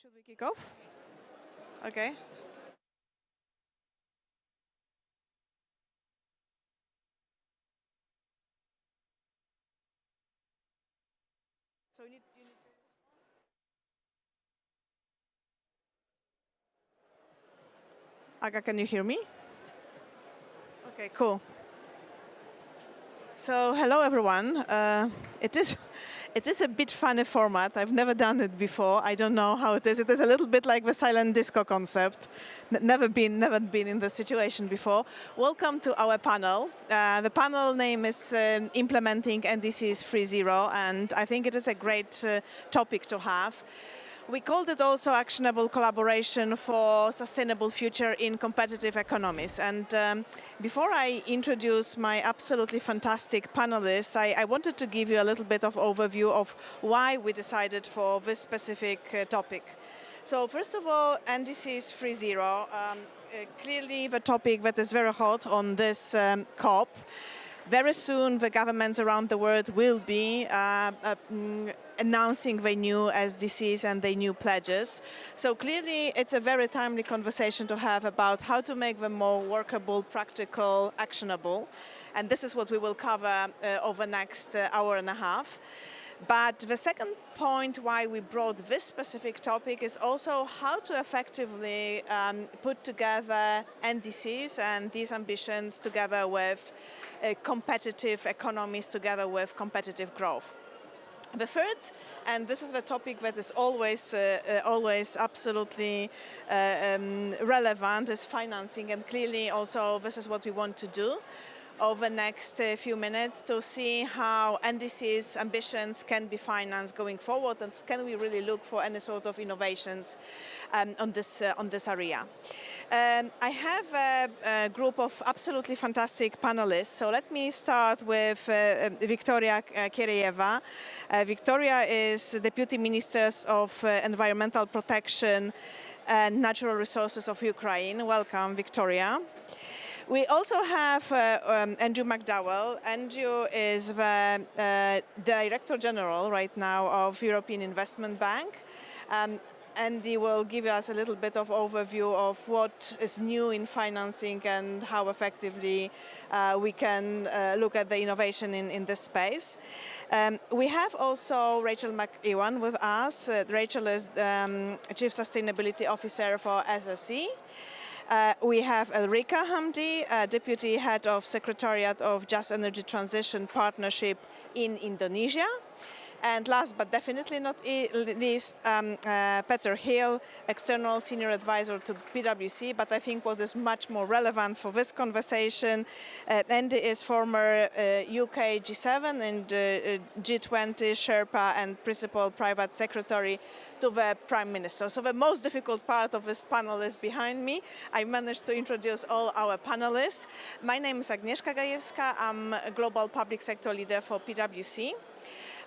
Should we kick off? Okay. So you need Aga, can you hear me? Okay, cool. So hello everyone. It is it is a bit funny format. I've never done it before. I don't know how it is. It is a little bit like the silent disco concept. Never been in this situation before. Welcome to our panel. The panel name is Implementing NDCs 3.0, and I think it is a great topic to have. We called it also Actionable Collaboration for Sustainable Future in Competitive Economies. And before I introduce my absolutely fantastic panelists, I wanted to give you a little bit of overview of why we decided for this specific topic. So first of all, NDCs 3.0, clearly the topic that is very hot on this COP. Very soon, the governments around the world will be announcing the new SDCs and the new pledges. So clearly, it's a very timely conversation to have about how to make them more workable, practical, actionable. And this is what we will cover over the next hour and a half. But the second point why we brought this specific topic is also how to effectively put together NDCs and these ambitions together with competitive economies, together with competitive growth. The third, and this is the topic that is always absolutely relevant, is financing, and clearly also this is what we want to do over the next few minutes to see how NDC's ambitions can be financed going forward, and can we really look for any sort of innovations on this area. I have a group of absolutely fantastic panelists. So let me start with Victoria Kireyeva. Victoria is Deputy Minister of Environmental Protection and Natural Resources of Ukraine. Welcome, Victoria. We also have Andrew McDowell. Andrew is the Director General right now of European Investment Bank. Andy will give us a little bit of overview of what is new in financing and how effectively we can look at the innovation in this space. We have also Rachel McEwan with us. Rachel is Chief Sustainability Officer for SSE. We have Elrika Hamdi, Deputy Head of Secretariat of Just Energy Transition Partnership in Indonesia. And last but definitely not least, Peter Hill, External Senior Advisor to PwC. But I think what is much more relevant for this conversation, Andy is former UK G7 and G20 Sherpa and Principal Private Secretary to the Prime Minister. So the most difficult part of this panel is behind me. I managed to introduce all our panelists. My name is Agnieszka Gajewska. I'm a Global Public Sector Leader for PwC.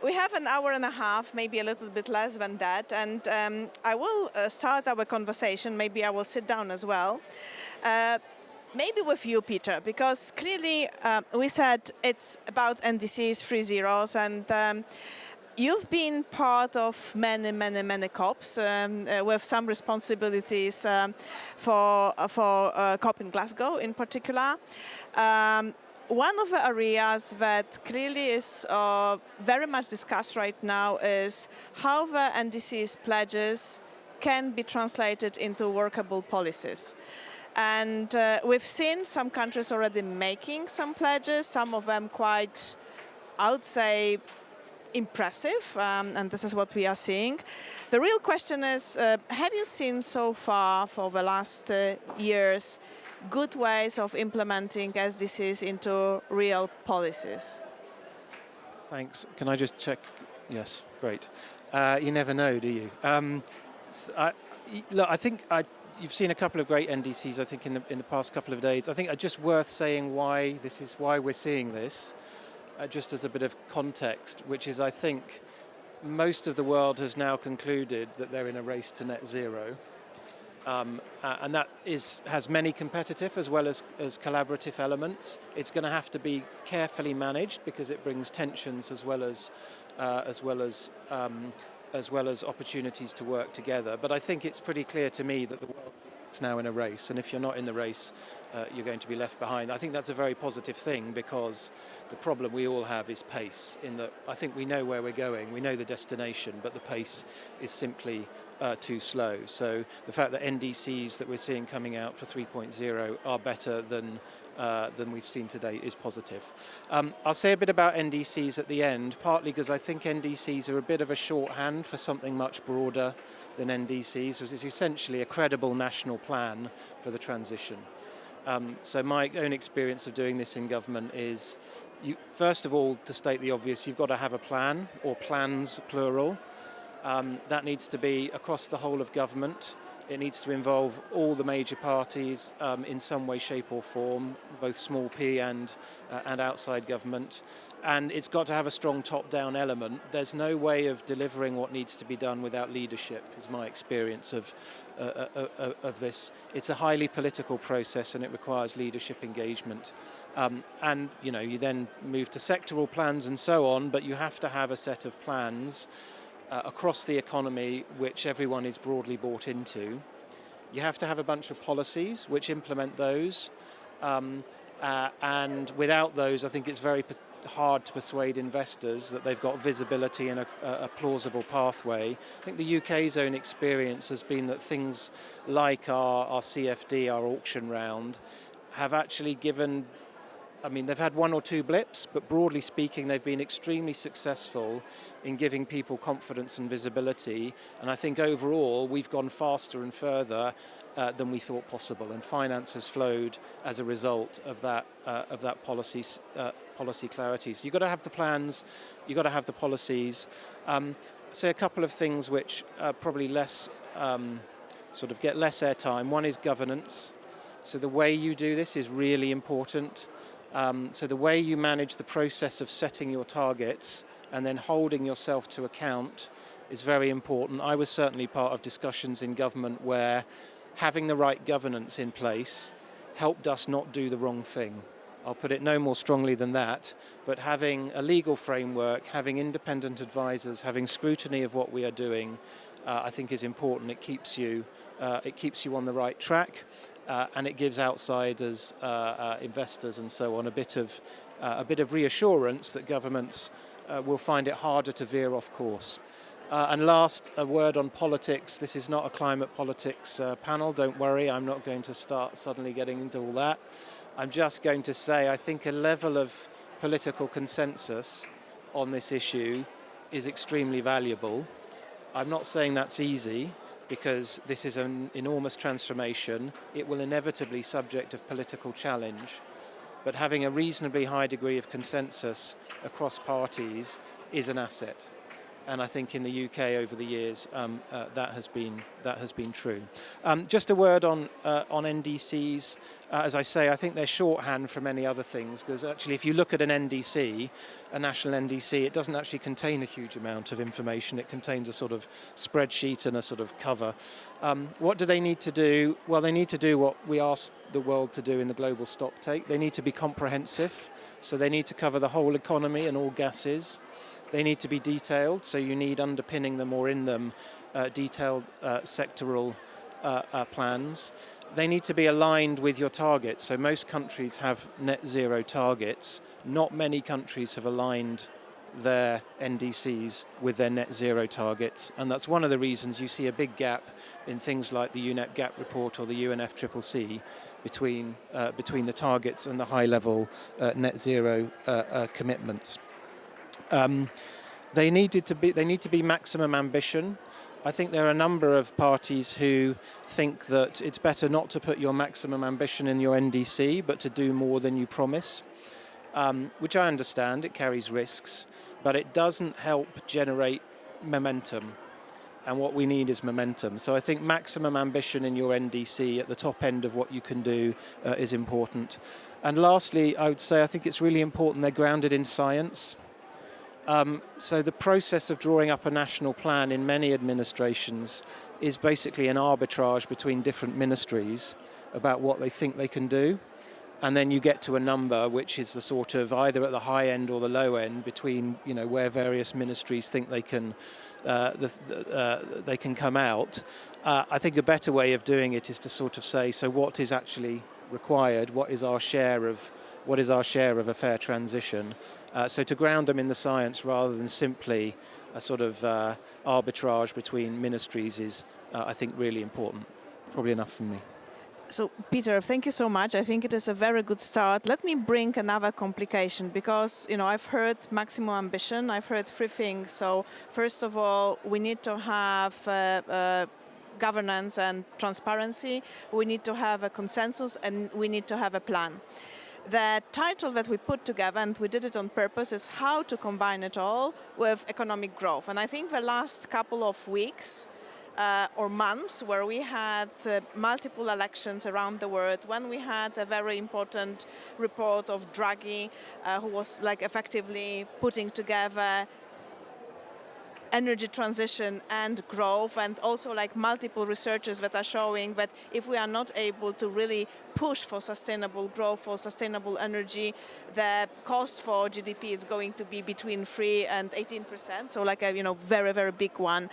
We have an hour and a half, maybe a little bit less than that, and I will start our conversation. Maybe I will sit down as well. Maybe with you, Peter, because clearly we said it's about NDCs 3.0s, and you've been part of many COPs with some responsibilities for COP in Glasgow in particular. One of the areas that clearly is very much discussed right now is how the NDC's pledges can be translated into workable policies. And we've seen some countries already making some pledges, some of them quite, I would say, impressive, and this is what we are seeing. The real question is, have you seen so far for the last years good ways of implementing SDCs into real policies? Thanks. Can I just check? Yes, great. You never know, do you? Look, I think you've seen a couple of great NDCs, I think, in the past couple of days. I think it's just worth saying why we're seeing this, just as a bit of context, which is, I think, most of the world has now concluded that they're in a race to net zero. And that has many competitive as well as collaborative elements. It's going to have to be carefully managed because it brings tensions as well as as well as opportunities to work together. But I think it's pretty clear to me that the world is now in a race, and if you're not in the race, you're going to be left behind. I think that's a very positive thing, because the problem we all have is pace, in that I think we know where we're going, we know the destination, but the pace is simply too slow. So the fact that NDCs that we're seeing coming out for 3.0 are better than we've seen today is positive. I'll say a bit about NDCs at the end, partly because I think NDCs are a bit of a shorthand for something much broader than NDCs, which is essentially a credible national plan for the transition. So my own experience of doing this in government is, first of all, to state the obvious, you've got to have a plan, or plans plural. That needs to be across the whole of government. It needs to involve all the major parties in some way, shape or form, both small p and outside government. And it's got to have a strong top-down element. There's no way of delivering what needs to be done without leadership, is my experience of this. It's a highly political process, and it requires leadership engagement. And you then move to sectoral plans and so on, but you have to have a set of plans across the economy which everyone is broadly bought into. You have to have a bunch of policies which implement those. And without those, I think it's very hard to persuade investors that they've got visibility and a plausible pathway. I think the UK's own experience has been that things like our CFD, our auction round, have actually given, they've had one or two blips, but broadly speaking, they've been extremely successful in giving people confidence and visibility. And I think overall, we've gone faster and further than we thought possible, and finance has flowed as a result of that policy clarity. So you've got to have the plans, you've got to have the policies. Say a couple of things which probably less get less airtime. One is governance. So the way you do this is really important. So the way you manage the process of setting your targets and then holding yourself to account is very important. I was certainly part of discussions in government where having the right governance in place helped us not do the wrong thing. I'll put it no more strongly than that, but having a legal framework, having independent advisors, having scrutiny of what we are doing, I think is important. It keeps you on the right track. And it gives outsiders, investors and so on, a bit of reassurance that governments will find it harder to veer off course. And last, a word on politics. This is not a climate politics panel, don't worry. I'm not going to start suddenly getting into all that. I'm just going to say I think a level of political consensus on this issue is extremely valuable. I'm not saying that's easy, because this is an enormous transformation. It will inevitably subject of political challenge, but having a reasonably high degree of consensus across parties is an asset. And I think in the UK over the years that has been true. Just a word on NDCs. As I say, I think they're shorthand for many other things, because actually if you look at an NDC, a national NDC, it doesn't actually contain a huge amount of information. It contains a sort of spreadsheet and a sort of cover. What do they need to do? Well, they need to do what we asked the world to do in the global stocktake. They need to be comprehensive, so they need to cover the whole economy and all gases. They need to be detailed, so you need underpinning them or in them detailed sectoral plans. They need to be aligned with your targets. So most countries have net zero targets. Not many countries have aligned their NDCs with their net zero targets. And that's one of the reasons you see a big gap in things like the UNEP Gap report or the UNFCCC between the targets and the high level net zero commitments. They need to be maximum ambition. I think there are a number of parties who think that it's better not to put your maximum ambition in your NDC, but to do more than you promise, which I understand. It carries risks, but it doesn't help generate momentum. And what we need is momentum. So I think maximum ambition in your NDC at the top end of what you can do is important. And lastly, I would say I think it's really important they're grounded in science. So the process of drawing up a national plan in many administrations is basically an arbitrage between different ministries about what they think they can do. And then you get to a number which is the sort of either at the high end or the low end between, where various ministries think they can they can come out. I think a better way of doing it is to sort of say, so what is actually required? What is our share of a fair transition? So to ground them in the science rather than simply a sort of arbitrage between ministries is, I think, really important. Probably enough from me. So, Peter, thank you so much. I think it is a very good start. Let me bring another complication because, I've heard maximum ambition. I've heard three things. So, first of all, we need to have governance and transparency. We need to have a consensus and we need to have a plan. The title that we put together, and we did it on purpose, is how to combine it all with economic growth. And I think the last couple of weeks or months where we had multiple elections around the world, when we had a very important report of Draghi, who was effectively putting together energy transition and growth, and also multiple researchers that are showing that if we are not able to really push for sustainable growth, for sustainable energy, the cost for GDP is going to be between 3 and 18%, so a very, very big one.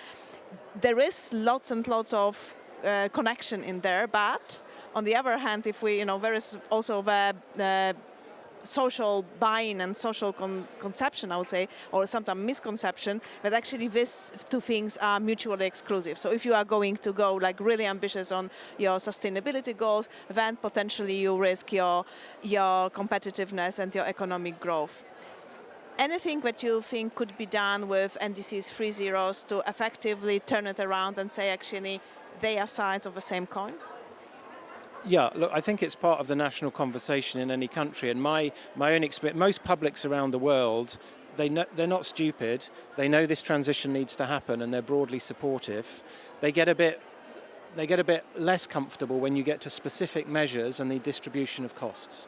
There is lots and lots of connection in there, but on the other hand, if we, there is also the social buy-in and social conception, I would say, or sometimes misconception, that actually these two things are mutually exclusive. So if you are going to go really ambitious on your sustainability goals, then potentially you risk your competitiveness and your economic growth. Anything that you think could be done with NDC's 3 zeros to effectively turn it around and say actually they are sides of the same coin? Yeah, look, I think it's part of the national conversation in any country. And my own experience, most publics around the world, they're not stupid. They know this transition needs to happen, and they're broadly supportive. They get a bit less comfortable when you get to specific measures and the distribution of costs.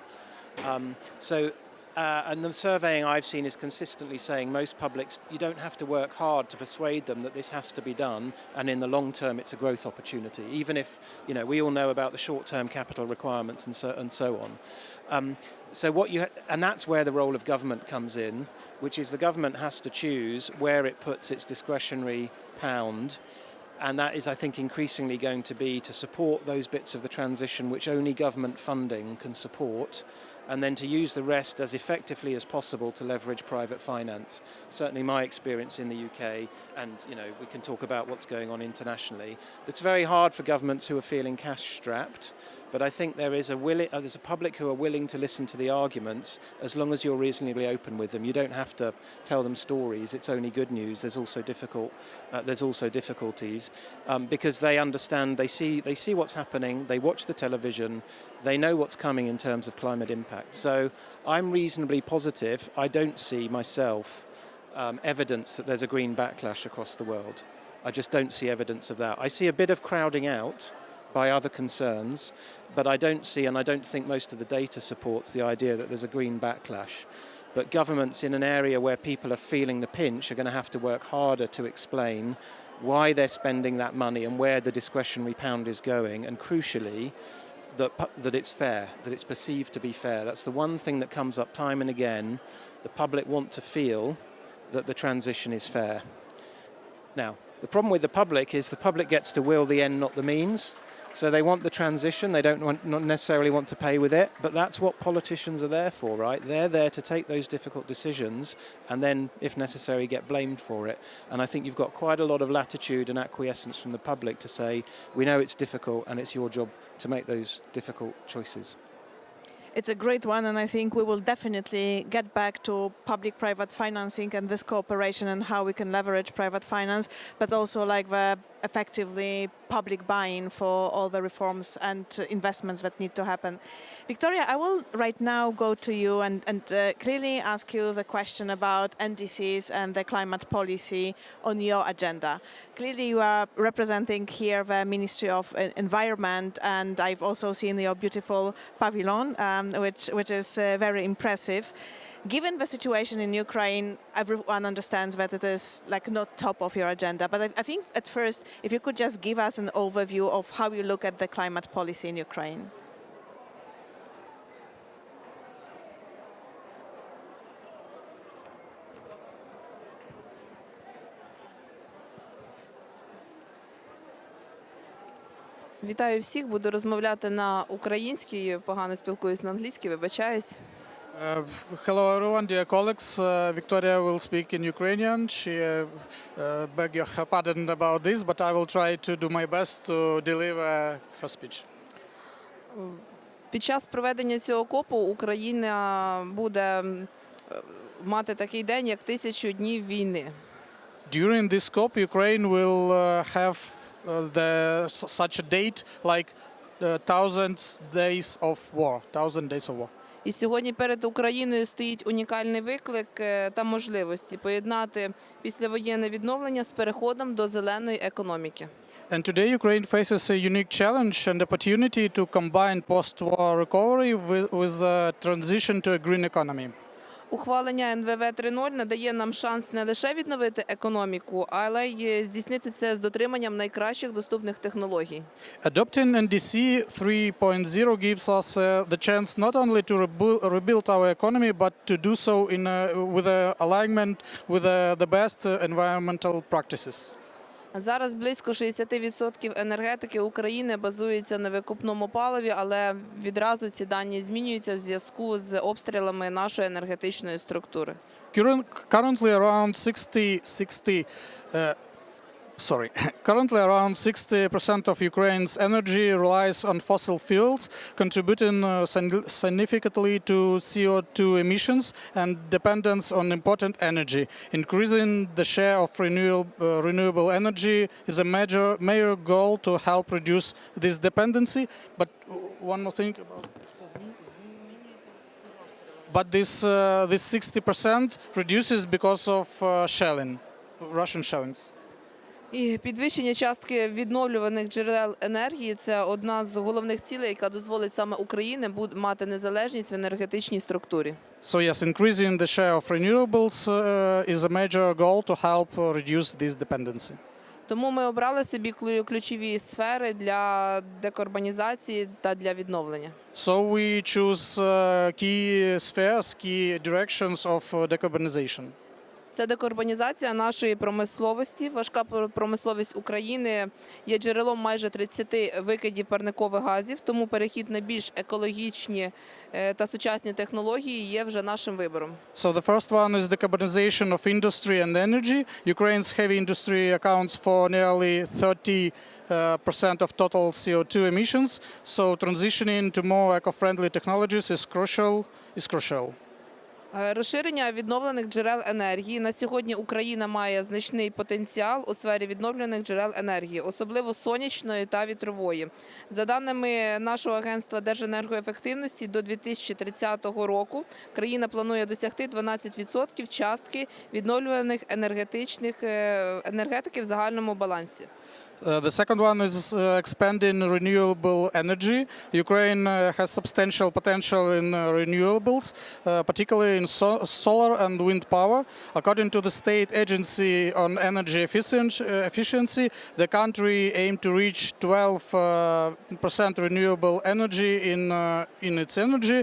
And the surveying I've seen is consistently saying most publics, you don't have to work hard to persuade them that this has to be done, and in the long term it's a growth opportunity, even if we all know about the short-term capital requirements and so on. And that's where the role of government comes in, which is the government has to choose where it puts its discretionary pound. And that is, I think, increasingly going to be to support those bits of the transition which only government funding can support, and then to use the rest as effectively as possible to leverage private finance. Certainly my experience in the UK, and we can talk about what's going on internationally. It's very hard for governments who are feeling cash-strapped, but I think there's a public who are willing to listen to the arguments as long as you're reasonably open with them. You don't have to tell them stories. It's only good news. There's also difficulties because they understand. They see what's happening. They watch the television. They know what's coming in terms of climate impact. So I'm reasonably positive. I don't see myself evidence that there's a green backlash across the world. I just don't see evidence of that. I see a bit of crowding out by other concerns, but I don't see, and I don't think most of the data supports the idea that there's a green backlash. But governments in an area where people are feeling the pinch are going to have to work harder to explain why they're spending that money and where the discretionary pound is going, and crucially, that it's fair, that it's perceived to be fair. That's the one thing that comes up time and again. The public want to feel that the transition is fair. Now, the problem with the public is the public gets to will the end, not the means. So they want the transition, they not necessarily want to pay with it, but that's what politicians are there for, right? They're there to take those difficult decisions and then, if necessary, get blamed for it. And I think you've got quite a lot of latitude and acquiescence from the public to say, we know it's difficult and it's your job to make those difficult choices. It's a great one, and I think we will definitely get back to public-private financing and this cooperation and how we can leverage private finance, but also the effectively public buy-in for all the reforms and investments that need to happen. Victoria, I will right now go to you and clearly ask you the question about NDCs and the climate policy on your agenda. Clearly you are representing here the Ministry of Environment, and I've also seen your beautiful pavilion, which is very impressive. Given the situation in Ukraine, everyone understands that it is not top of your agenda. But I think at first, if you could just give us an overview of how you look at the climate policy in Ukraine. Вітаю всіх, буду розмовляти на українській, погано спілкуюсь на англійській, вибачаюсь. Hello everyone, dear colleagues. Victoria will speak in Ukrainian. She beg your pardon about this, but I will try to do my best to deliver her speech. Під час проведення цього КОПу Україна буде мати такий день, як 1000 днів війни. During this COP, Ukraine will have such a date like 1000 days of war. 1000 days of war. І сьогодні перед Україною стоїть унікальний виклик та можливості поєднати післявоєнне відновлення з переходом до зеленої економіки. And today Ukraine faces a unique challenge and opportunity to combine post-war recovery with a transition to a green economy. Ухвалення НВВ 3.0 надає нам шанс не лише відновити економіку, але й здійснити це з дотриманням найкращих доступних технологій. Adopting NDC 3.0 gives us the chance not only to rebuild our economy, but to do so with alignment with the best environmental practices. Зараз близько 60% енергетики України базується на викопному паливі, але відразу ці дані змінюються в зв'язку з обстрілами нашої енергетичної структури. Currently around 60% of Ukraine's energy relies on fossil fuels, contributing significantly to CO2 emissions and dependence on imported energy. Increasing the share of renewable energy is a major goal to help reduce this dependency. But one more thing about this 60% reduces because of shelling, Russian shellings. І підвищення частки відновлюваних джерел енергії – це одна з головних цілей, яка дозволить саме Україні мати незалежність в енергетичній структурі. So yes, increasing the share of renewables is a major goal to help reduce this dependency. Тому ми обрали собі ключові сфери для декарбонізації та для відновлення. So we choose key spheres, key directions of decarbonization. Це декарбонізація нашої промисловості. Важка промисловість України є джерелом майже 30 викидів парникових газів, тому перехід на більш екологічні та сучасні технології є вже нашим вибором. So the first one is decarbonization of industry and energy. Ukraine's heavy industry accounts for nearly 30% of total CO2 emissions. So transitioning to more eco-friendly technologies is crucial. Розширення відновлених джерел енергії. На сьогодні Україна має значний потенціал у сфері відновлених джерел енергії, особливо сонячної та вітрової. За даними нашого агентства Держенергоефективності, до 2030 року країна планує досягти 12% частки відновлюваних енергетики в загальному балансі. The second one is expanding renewable energy. Ukraine has substantial potential in renewables, particularly in solar and wind power. According to the State Agency on Energy Efficiency, the country aims to reach 12% renewable energy in its energy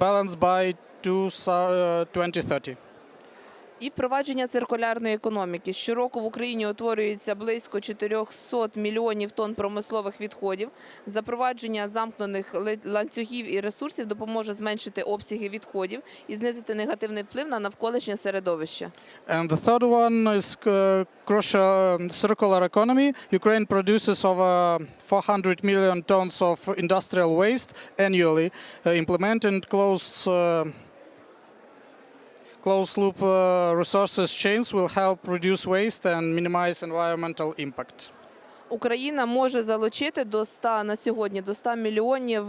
balance by 2030. І впровадження циркулярної економіки. Щороку в Україні утворюється близько 400 мільйонів тонн промислових відходів. Запровадження замкнених ланцюгів і ресурсів допоможе зменшити обсяги відходів і знизити негативний вплив на навколишнє середовище. And the third one is crucial circular economy. Ukraine produces over 400 million tons of industrial waste annually. Implementing closed-loop resources chains will help reduce waste and minimize environmental impact. Україна може залучити на сьогодні до 100 мільйонів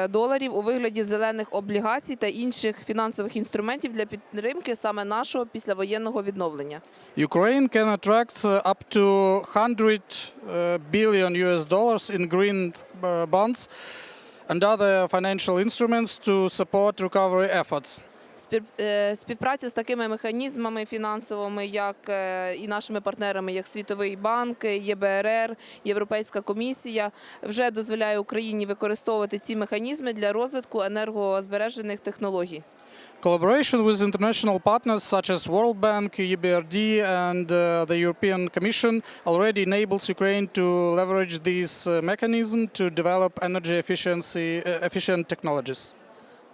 доларів у вигляді зелених облігацій та інших фінансових інструментів для підтримки саме нашого післявоєнного відновлення. Ukraine can attract up to $100 billion in green bonds and other financial instruments to support recovery efforts. Співпраця з такими механізмами фінансовими, як і нашими партнерами, як Світовий банк, ЄБРР, Європейська комісія, вже дозволяє Україні використовувати ці механізми для розвитку енергозбережених технологій. Collaboration with international partners such as World Bank, EBRD, and the European Commission already enables Ukraine to leverage this mechanism to develop energy efficient technologies.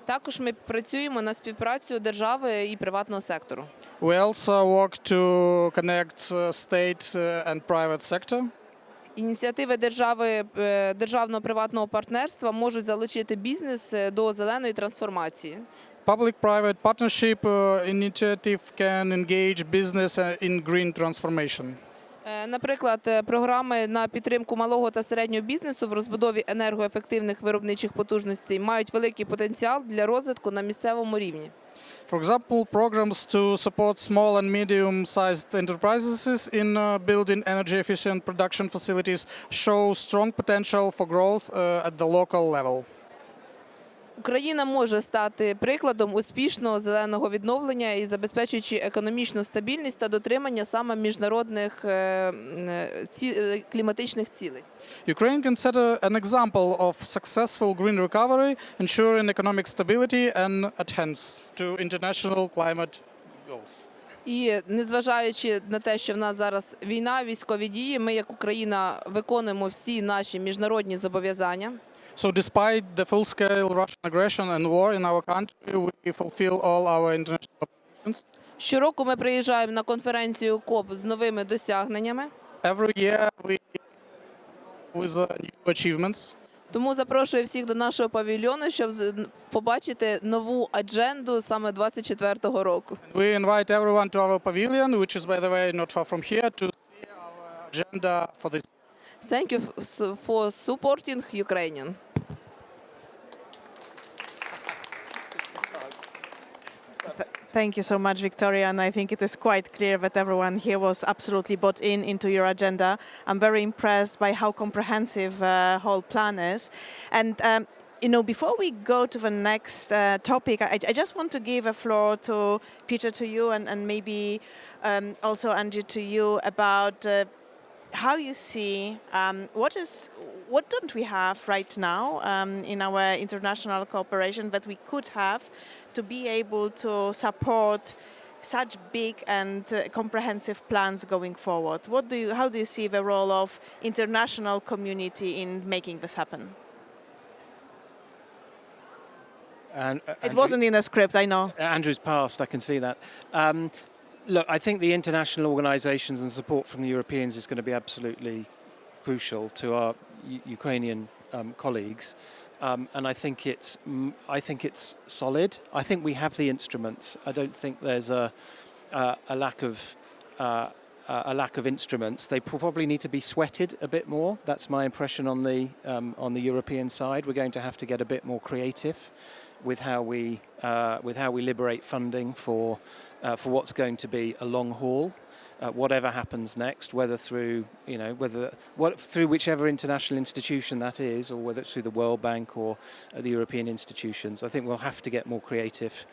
Також ми працюємо на співпрацю держави і приватного сектору. We also work to connect state and private sector. Ініціативи державно-приватного партнерства можуть залучити бізнес до зеленої трансформації. Public-private partnership initiative can engage business in green transformation. Наприклад, програми на підтримку малого та середнього бізнесу в розбудові енергоефективних виробничих потужностей мають великий потенціал для розвитку на місцевому рівні. For example, programs to support small and medium-sized enterprises in building energy-efficient production facilities show strong potential for growth at the local level. Україна може стати прикладом успішного зеленого відновлення і забезпечуючи економічну стабільність та дотримання саме міжнародних кліматичних цілей. Ukraine can set an example of successful green recovery, ensuring economic stability and adherence to international climate goals. І незважаючи на те, що в нас зараз війна, військові дії, ми як Україна виконуємо всі наші міжнародні зобов'язання. So despite the full-scale Russian aggression and war in our country, we fulfill all our international obligations. Щороку ми приїжджаємо на конференцію КОП з новими досягненнями. Every year we with new achievements. Тому запрошую всіх до нашого павільйону, щоб побачити нову адженду саме 24-го року. We invite everyone to our pavilion, which is, by the way, not far from here, to see our agenda for this. Thank you for supporting Ukrainian. Thank you so much, Victoria, and I think it is quite clear that everyone here was absolutely bought into your agenda. I'm very impressed by how comprehensive the whole plan is. And before we go to the next topic, I just want to give a floor to Peter, to you, and maybe also Angie, to you about how you see what don't we have right now in our international cooperation that we could have to be able to support such big and comprehensive plans going forward? How do you see the role of international community in making this happen? It wasn't in the script, I know. Andrew's passed, I can see that. Look, I think the international organisations and support from the Europeans is going to be absolutely crucial to our Ukrainian colleagues, and I think it's solid. I think we have the instruments. I don't think there's a lack of instruments. They probably need to be sweated a bit more. That's my impression on the European side. We're going to have to get a bit more creative with how we liberate funding for what's going to be a long haul, whatever happens next, whether through through whichever international institution that is, or whether it's through the World Bank or the European institutions. I think we'll have to get more creative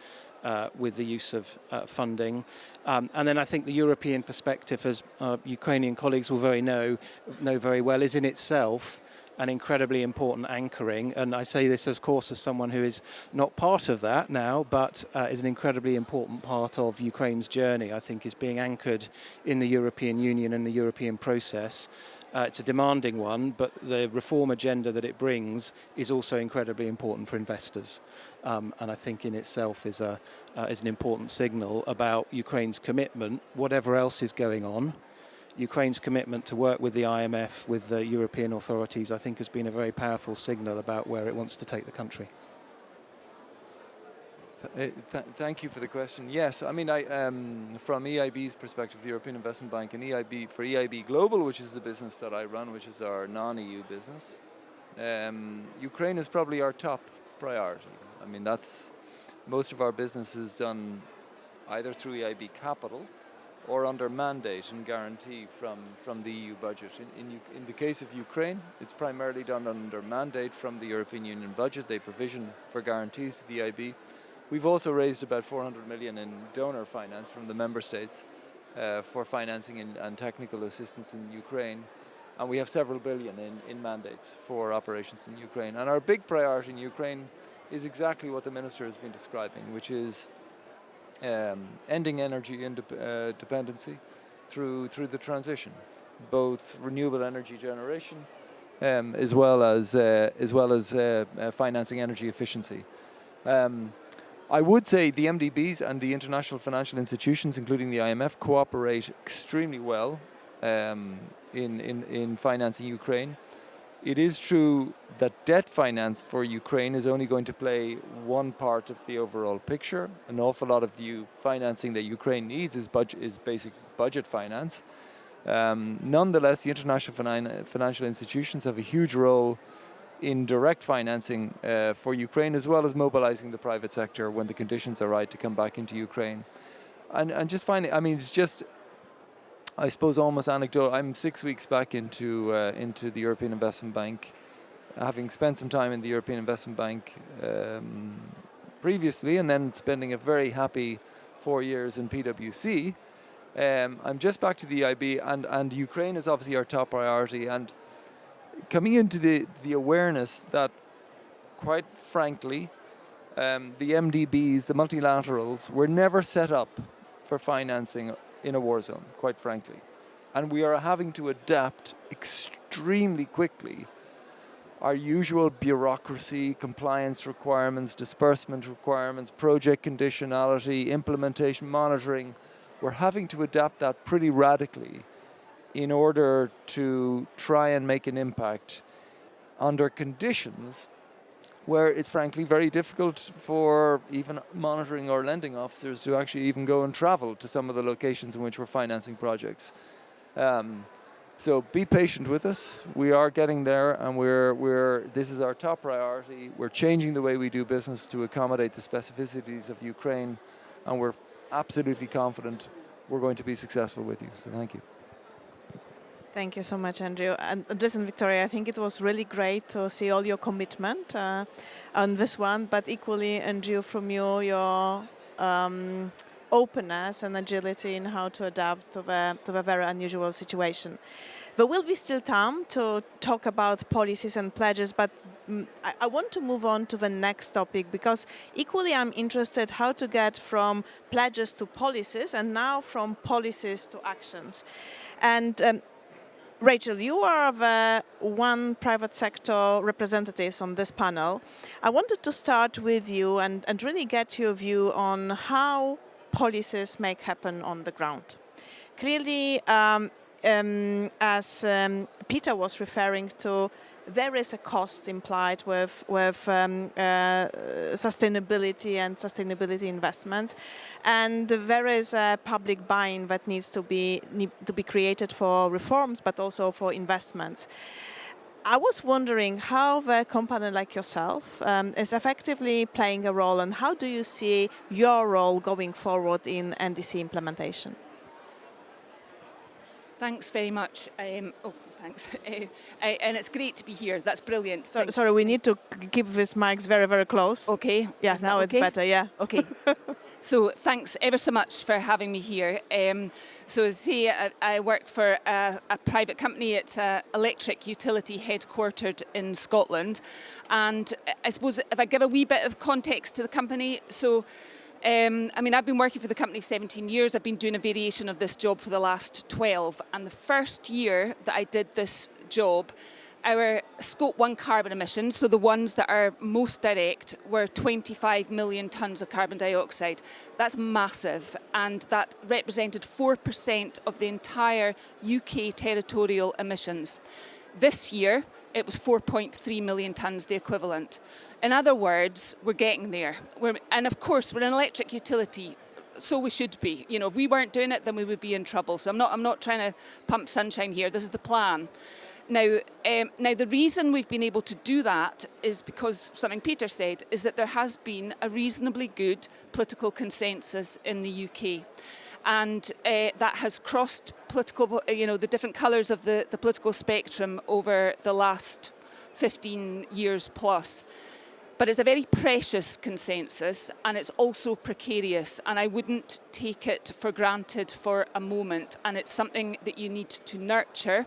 with the use of funding, and then I think the European perspective, as Ukrainian colleagues will know very well, is in itself an incredibly important anchoring, and I say this of course as someone who is not part of that now, but is an incredibly important part of Ukraine's journey. I think is being anchored in the European Union and the European process. It's a demanding one, but the reform agenda that it brings is also incredibly important for investors, and I think in itself is an important signal about Ukraine's commitment, whatever else is going on. Ukraine's commitment to work with the IMF, with the European authorities, I think has been a very powerful signal about where it wants to take the country. Thank you for the question. Yes, I mean, from EIB's perspective, the European Investment Bank, and for EIB Global, which is the business that I run, which is our non-EU business, Ukraine is probably our top priority. I mean, most of our business is done either through EIB Capital or under mandate and guarantee from the EU budget. In the case of Ukraine, it's primarily done under mandate from the European Union budget. They provision for guarantees to the EIB. We've also raised about 400 million in donor finance from the member states for financing and technical assistance in Ukraine. And we have several billion in mandates for operations in Ukraine. And our big priority in Ukraine is exactly what the Minister has been describing, which is ending energy dependency through the transition, both renewable energy generation as well as financing energy efficiency. I would say the MDBs and the international financial institutions, including the IMF, cooperate extremely well in financing Ukraine. It is true that debt finance for Ukraine is only going to play one part of the overall picture. An awful lot of the financing that Ukraine needs is basic budget finance. Nonetheless, the international financial institutions have a huge role in direct financing for Ukraine, as well as mobilizing the private sector when the conditions are right to come back into Ukraine. And just finding, I mean, it's just, I suppose, almost anecdotal. I'm 6 weeks back into the European Investment Bank, having spent some time in the European Investment Bank previously, and then spending a very happy 4 years in PwC. I'm just back to the EIB, and Ukraine is obviously our top priority. And coming into the awareness that, quite frankly, the MDBs, the multilaterals, were never set up for financing in a war zone, quite frankly. And we are having to adapt extremely quickly our usual bureaucracy, compliance requirements, disbursement requirements, project conditionality, implementation, monitoring. We're having to adapt that pretty radically in order to try and make an impact under conditions where it's frankly very difficult for even monitoring or lending officers to actually even go and travel to some of the locations in which we're financing projects. So be patient with us. We are getting there, and this is our top priority. We're changing the way we do business to accommodate the specificities of Ukraine, and we're absolutely confident we're going to be successful with you. So thank you. Thank you so much, Andrew. And listen, Victoria, I think it was really great to see all your commitment on this one, but equally, Andrew, from you, your openness and agility in how to adapt to the very unusual situation. There will be still time to talk about policies and pledges, but I want to move on to the next topic, because equally I'm interested how to get from pledges to policies, and now from policies to actions. And Rachel, you are the one private sector representatives on this panel. I wanted to start with you and really get your view on how policies make happen on the ground. Clearly, as Peter was referring to, there is a cost implied with sustainability and sustainability investments, and there is a public buy-in that needs to be created for reforms, but also for investments. I was wondering how a company like yourself is effectively playing a role, and how do you see your role going forward in NDC implementation? Thanks very much. Thanks. And it's great to be here. That's brilliant. Sorry, we need to keep these mics very, very close. Okay. Yes, now okay? It's better, yeah. Okay. So thanks ever so much for having me here. So see, I work for a private company. It's an electric utility headquartered in Scotland. And I suppose if I give a wee bit of context to the company, so I've been working for the company 17 years. I've been doing a variation of this job for the last 12. And the first year that I did this job, our Scope 1 carbon emissions, so the ones that are most direct, were 25 million tonnes of carbon dioxide. That's massive, and that represented 4% of the entire UK territorial emissions. This year, it was 4.3 million tonnes, the equivalent. In other words, we're getting there. And of course, we're an electric utility, so we should be. You know, if we weren't doing it, then we would be in trouble. So I'm not trying to pump sunshine here. This is the plan. Now, the reason we've been able to do that is because something Peter said, is that there has been a reasonably good political consensus in the UK. And that has crossed political, the different colours of the political spectrum over the last 15 years plus. But it's a very precious consensus, and it's also precarious, and I wouldn't take it for granted for a moment. And it's something that you need to nurture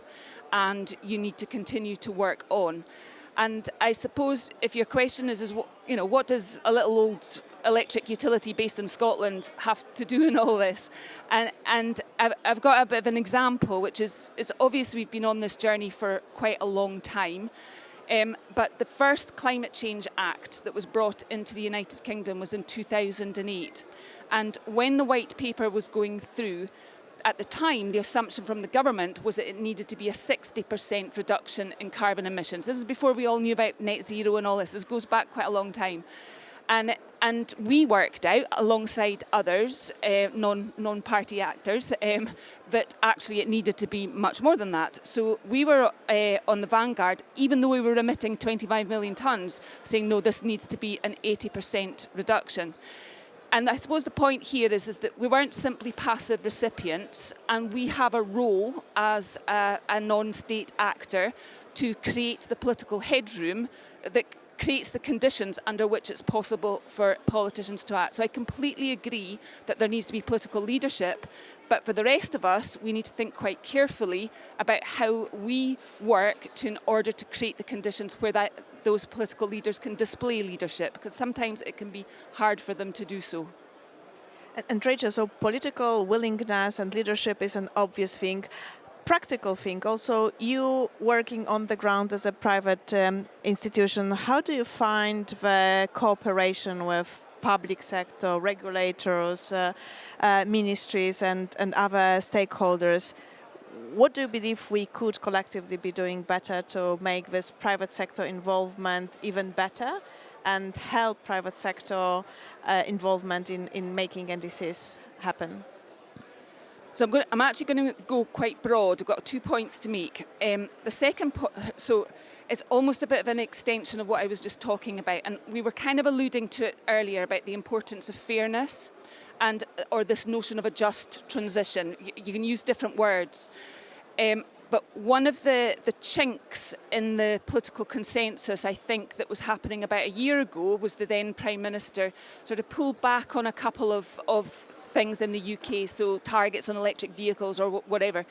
and you need to continue to work on. And I suppose if your question is what does a little old electric utility based in Scotland have to do in all this? And I've got a bit of an example, which is it's obvious we've been on this journey for quite a long time. But the first Climate Change Act that was brought into the United Kingdom was in 2008. And when the white paper was going through, at the time, the assumption from the government was that it needed to be a 60% reduction in carbon emissions. This is before we all knew about net zero and all this. This goes back quite a long time. And we worked out, alongside others, non-party actors, that actually it needed to be much more than that. So we were on the vanguard, even though we were emitting 25 million tonnes, saying, no, this needs to be an 80% reduction. And I suppose the point here is that we weren't simply passive recipients, and we have a role as a non-state actor to create the political headroom that creates the conditions under which it's possible for politicians to act. So I completely agree that there needs to be political leadership, but for the rest of us, we need to think quite carefully about how we work in order to create the conditions where those political leaders can display leadership, because sometimes it can be hard for them to do so. And Rachel, so political willingness and leadership is an obvious thing. Practical thing, also you working on the ground as a private institution, how do you find the cooperation with public sector, regulators, ministries and other stakeholders? What do you believe we could collectively be doing better to make this private sector involvement even better and help private sector involvement in making NDCs happen? So I'm actually going to go quite broad. I've got 2 points to make. The second so it's almost a bit of an extension of what I was just talking about, and we were kind of alluding to it earlier about the importance of fairness or this notion of a just transition. You can use different words. But one of the chinks in the political consensus, I think, that was happening about a year ago was the then Prime Minister sort of pulled back on a couple of things in the UK, so targets on electric vehicles or whatever.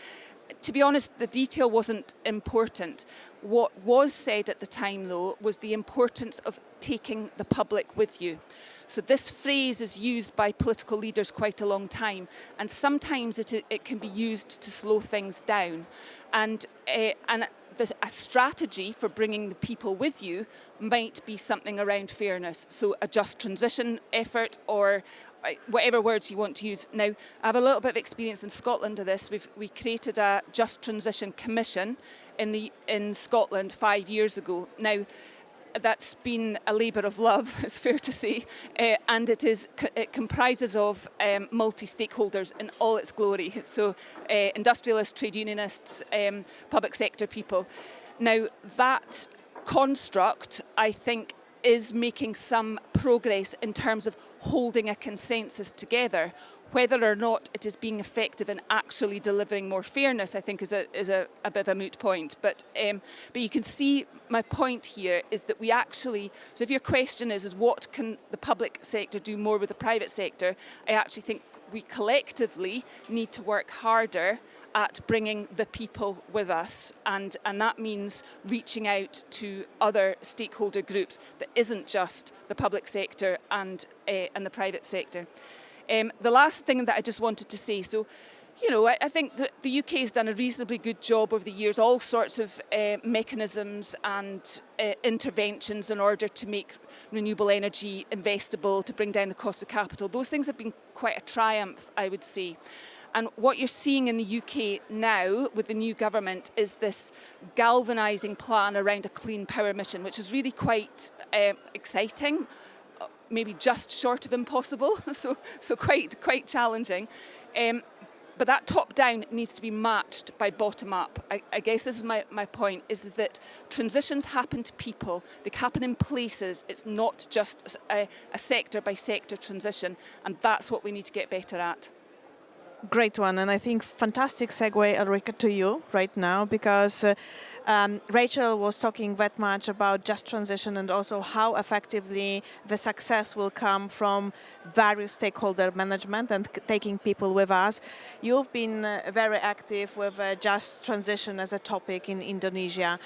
To be honest, the detail wasn't important. What was said at the time, though, was the importance of taking the public with you. So this phrase is used by political leaders quite a long time, and sometimes it can be used to slow things down. And there's a strategy for bringing the people with you might be something around fairness. So a just transition effort, or whatever words you want to use. Now, I have a little bit of experience in Scotland of this. We created a Just Transition Commission in Scotland 5 years ago. Now, that's been a labour of love, it's fair to say, and it comprises of multi-stakeholders in all its glory. So industrialists, trade unionists, public sector people. Now, that construct, I think, is making some progress in terms of holding a consensus together. Whether or not it is being effective in actually delivering more fairness, I think, is a bit of a moot point. But you can see my point here is that we actually. So if your question is what can the public sector do more with the private sector, I actually think we collectively need to work harder at bringing the people with us, and that means reaching out to other stakeholder groups that isn't just the public sector and the private sector. The last thing that I just wanted to say, so, I think that the UK has done a reasonably good job over the years, all sorts of mechanisms and interventions in order to make renewable energy investable, to bring down the cost of capital. Those things have been quite a triumph, I would say. And what you're seeing in the UK now with the new government is this galvanising plan around a clean power mission, which is really quite exciting. Maybe just short of impossible, so quite challenging. But that top-down needs to be matched by bottom-up. I guess this is my point, is that transitions happen to people, they happen in places. It's not just a sector-by-sector transition, and that's what we need to get better at. Great one, and I think fantastic segue, Ulrika, to you right now, because Rachel was talking that much about just transition and also how effectively the success will come from various stakeholder management and taking people with us. You've been very active with just transition as a topic in Indonesia.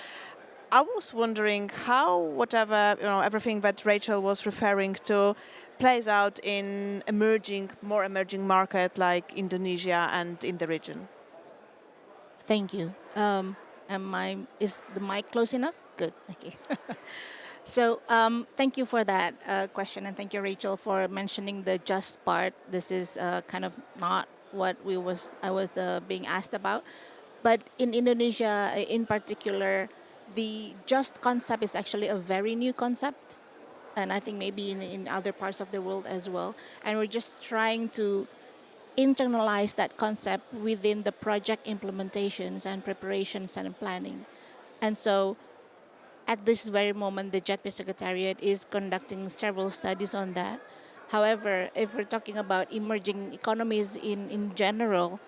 I was wondering how whatever, everything that Rachel was referring to plays out in more emerging market like Indonesia and in the region. Thank you. Is the mic close enough? Good. Okay. So thank you for that question, and thank you, Rachel, for mentioning the just part. This is kind of not what I was being asked about, but in Indonesia, in particular, the just concept is actually a very new concept, and I think maybe in other parts of the world as well. And we're just trying to internalize that concept within the project implementations and preparations and planning. And so at this very moment, the JETP Secretariat is conducting several studies on that. However, if we're talking about emerging economies in general,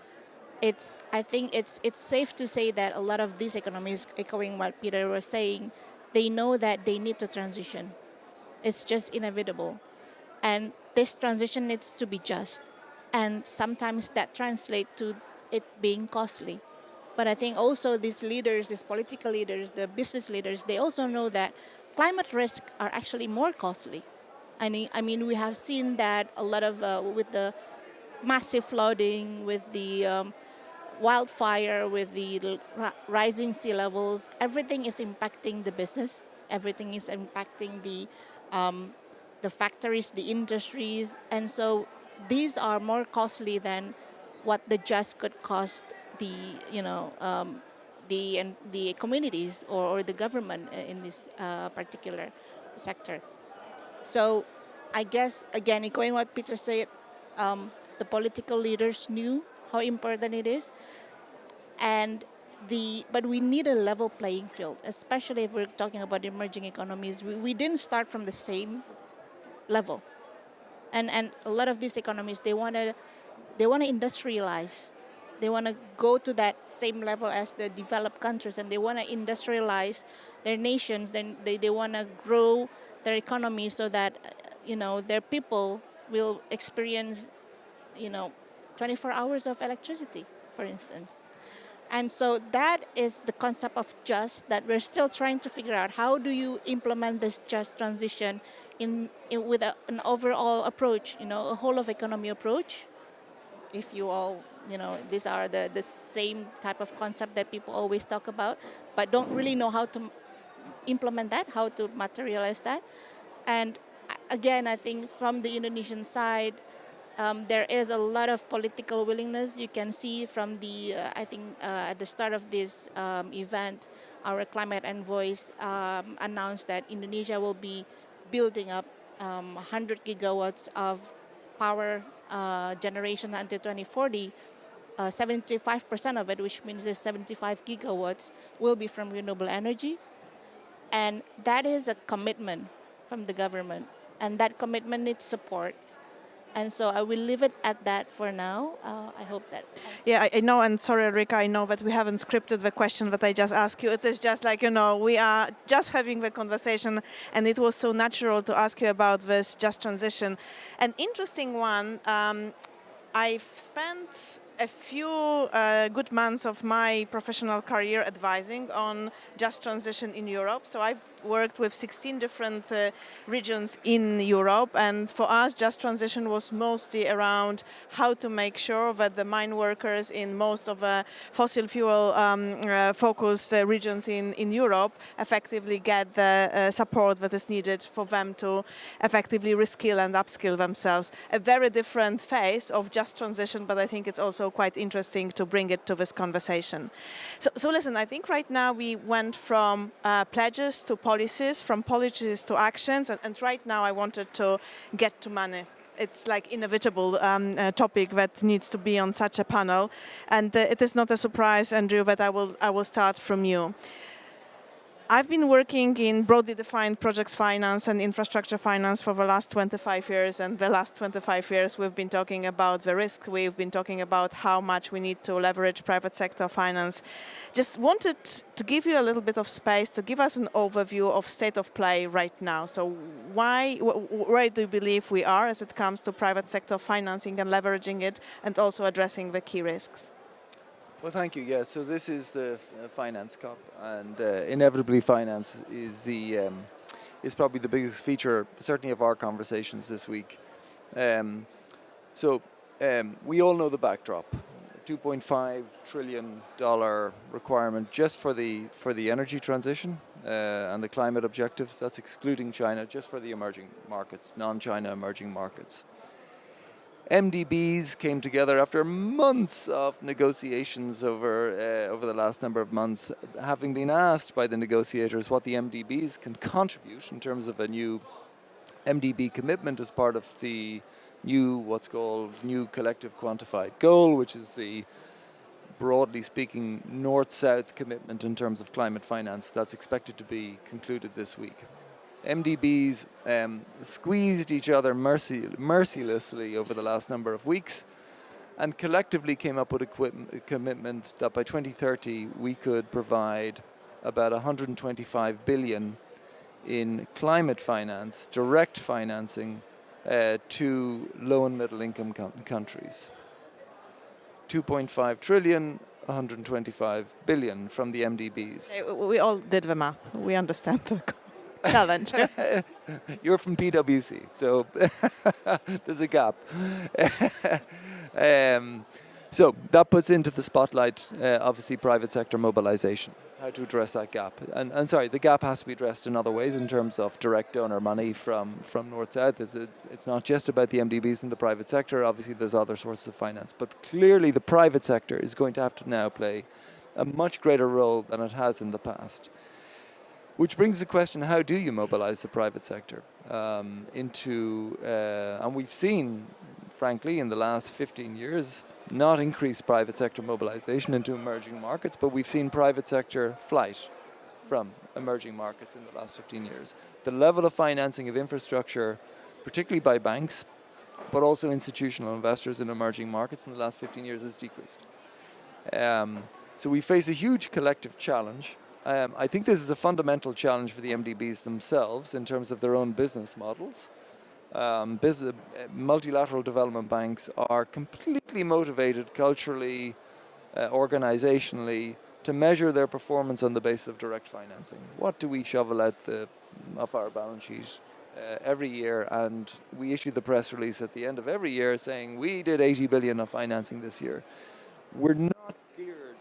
I think it's safe to say that a lot of these economies, echoing what Peter was saying, they know that they need to transition. It's just inevitable. And this transition needs to be just. And sometimes that translates to it being costly. But I think also these leaders, these political leaders, the business leaders, they also know that climate risks are actually more costly. I mean, we have seen that a lot of with the massive flooding, with the wildfire, with the rising sea levels, everything is impacting the business. Everything is impacting the factories, the industries, and so these are more costly than what the just could cost the the communities or the government in this particular sector. So I guess again, echoing what Peter said, the political leaders knew how important it is, and but we need a level playing field, especially if we're talking about emerging economies. We didn't start from the same level, and a lot of these economies they want to industrialize. They want to go to that same level as the developed countries, and they want to industrialize their nations. Then they want to grow their economy so that their people will experience 24 hours of electricity, for instance. And so that is the concept of just that we're still trying to figure out. How do you implement this just transition with an overall approach, a whole of economy approach? If you all, these are the same type of concept that people always talk about, but don't really know how to implement that, how to materialize that. And again, I think from the Indonesian side, there is a lot of political willingness. You can see from at the start of this event, our climate envoys announced that Indonesia will be building up 100 gigawatts of power generation until 2040. 75% of it, which means there's 75 gigawatts, will be from renewable energy. And that is a commitment from the government. And that commitment needs support. And so I will leave it at that for now. I hope that. Yeah, I know, and sorry, Rika, I know that we haven't scripted the question that I just asked you. It is just like, we are just having the conversation, and it was so natural to ask you about this just transition. An interesting one, I've spent a few good months of my professional career advising on just transition in Europe. So I've worked with 16 different regions in Europe, and for us, just transition was mostly around how to make sure that the mine workers in most of the fossil fuel focused regions in Europe effectively get the support that is needed for them to effectively reskill and upskill themselves. A very different phase of just transition, but I think it's also quite interesting to bring it to this conversation. So listen, I think right now we went from pledges to policies, from policies to actions, and right now I wanted to get to money. It's like inevitable topic that needs to be on such a panel, and it is not a surprise, Andrew, that I will start from you. I've been working in broadly defined projects finance and infrastructure finance for the last 25 years, and the last 25 years we've been talking about the risk, we've been talking about how much we need to leverage private sector finance. Just wanted to give you a little bit of space to give us an overview of state of play right now. So where do you believe we are as it comes to private sector financing and leveraging it, and also addressing the key risks? Well, thank you. Yeah, so this is the Finance COP, and inevitably finance is probably the biggest feature, certainly of our conversations this week. So we all know the backdrop: $2.5 trillion requirement just for the energy transition and the climate objectives. That's excluding China, just for the emerging markets, non-China emerging markets. MDBs came together after months of negotiations over the last number of months, having been asked by the negotiators what the MDBs can contribute in terms of a new MDB commitment as part of the what's called new collective quantified goal, which is the, broadly speaking, north-south commitment in terms of climate finance that's expected to be concluded this week. MDBs squeezed each other mercilessly over the last number of weeks and collectively came up with a commitment that by 2030 we could provide about 125 billion in climate finance, direct financing to low and middle income countries. 2.5 trillion, 125 billion from the MDBs. Okay, we all did the math. We understand the challenge. You're from PwC, so there's a gap. So that puts into the spotlight, obviously, private sector mobilization, how to address that gap. And sorry, the gap has to be addressed in other ways in terms of direct donor money from north-south. It's not just about the MDBs and the private sector. Obviously, there's other sources of finance. But clearly, the private sector is going to have to now play a much greater role than it has in the past. Which brings the question, how do you mobilize the private sector and we've seen, frankly, in the last 15 years, not increased private sector mobilization into emerging markets, but we've seen private sector flight from emerging markets in the last 15 years. The level of financing of infrastructure, particularly by banks, but also institutional investors in emerging markets in the last 15 years has decreased. So we face a huge collective challenge. I think this is a fundamental challenge for the MDBs themselves in terms of their own business models. Multilateral development banks are completely motivated culturally, organizationally, to measure their performance on the basis of direct financing. What do we shovel out of our balance sheet every year? And we issue the press release at the end of every year saying we did 80 billion of financing this year. We're not geared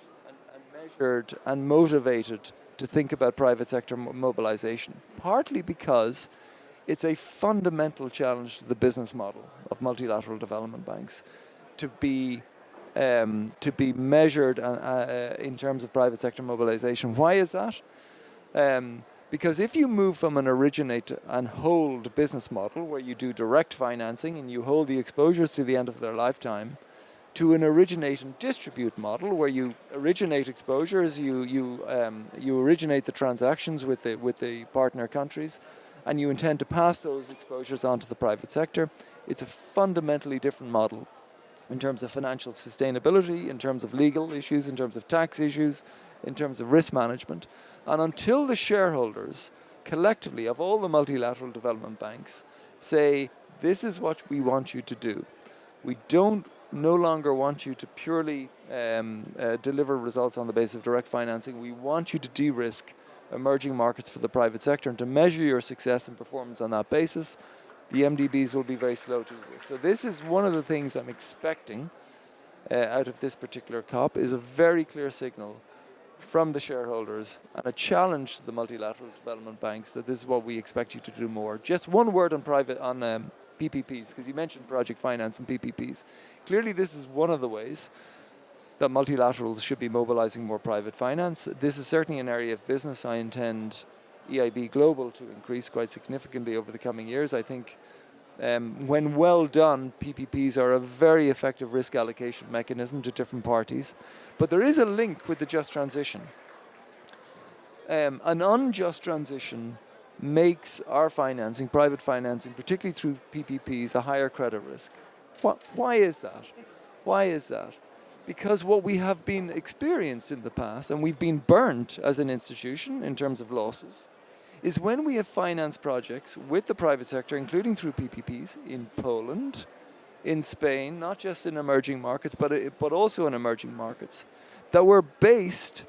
and measured and motivated to think about private sector mobilization, partly because it's a fundamental challenge to the business model of multilateral development banks to be measured in terms of private sector mobilization. Why is that? Because if you move from an originate and hold business model where you do direct financing and you hold the exposures to the end of their lifetime, to an originate and distribute model where you originate exposures, you originate the transactions with the partner countries, and you intend to pass those exposures on to the private sector, it's a fundamentally different model in terms of financial sustainability, in terms of legal issues, in terms of tax issues, in terms of risk management. And until the shareholders collectively of all the multilateral development banks say, this is what we want you to do. We no longer want you to purely deliver results on the basis of direct financing. We want you to de-risk emerging markets for the private sector and to measure your success and performance on that basis. The MDBs will be very slow to do this. So this is one of the things I'm expecting out of this particular COP, is a very clear signal from the shareholders and a challenge to the multilateral development banks that this is what we expect you to do more. Just one word on PPPs, because you mentioned project finance and PPPs. Clearly this is one of the ways that multilaterals should be mobilizing more private finance. This is certainly an area of business I intend EIB Global to increase quite significantly over the coming years. I think when well done, PPPs are a very effective risk allocation mechanism to different parties. But there is a link with the just transition. An unjust transition makes our financing, private financing, particularly through PPPs, a higher credit risk. Why is that? Why is that? Because what we have been experienced in the past, and we've been burnt as an institution in terms of losses, is when we have financed projects with the private sector, including through PPPs in Poland, in Spain, not just in emerging markets, but also in emerging markets, that were based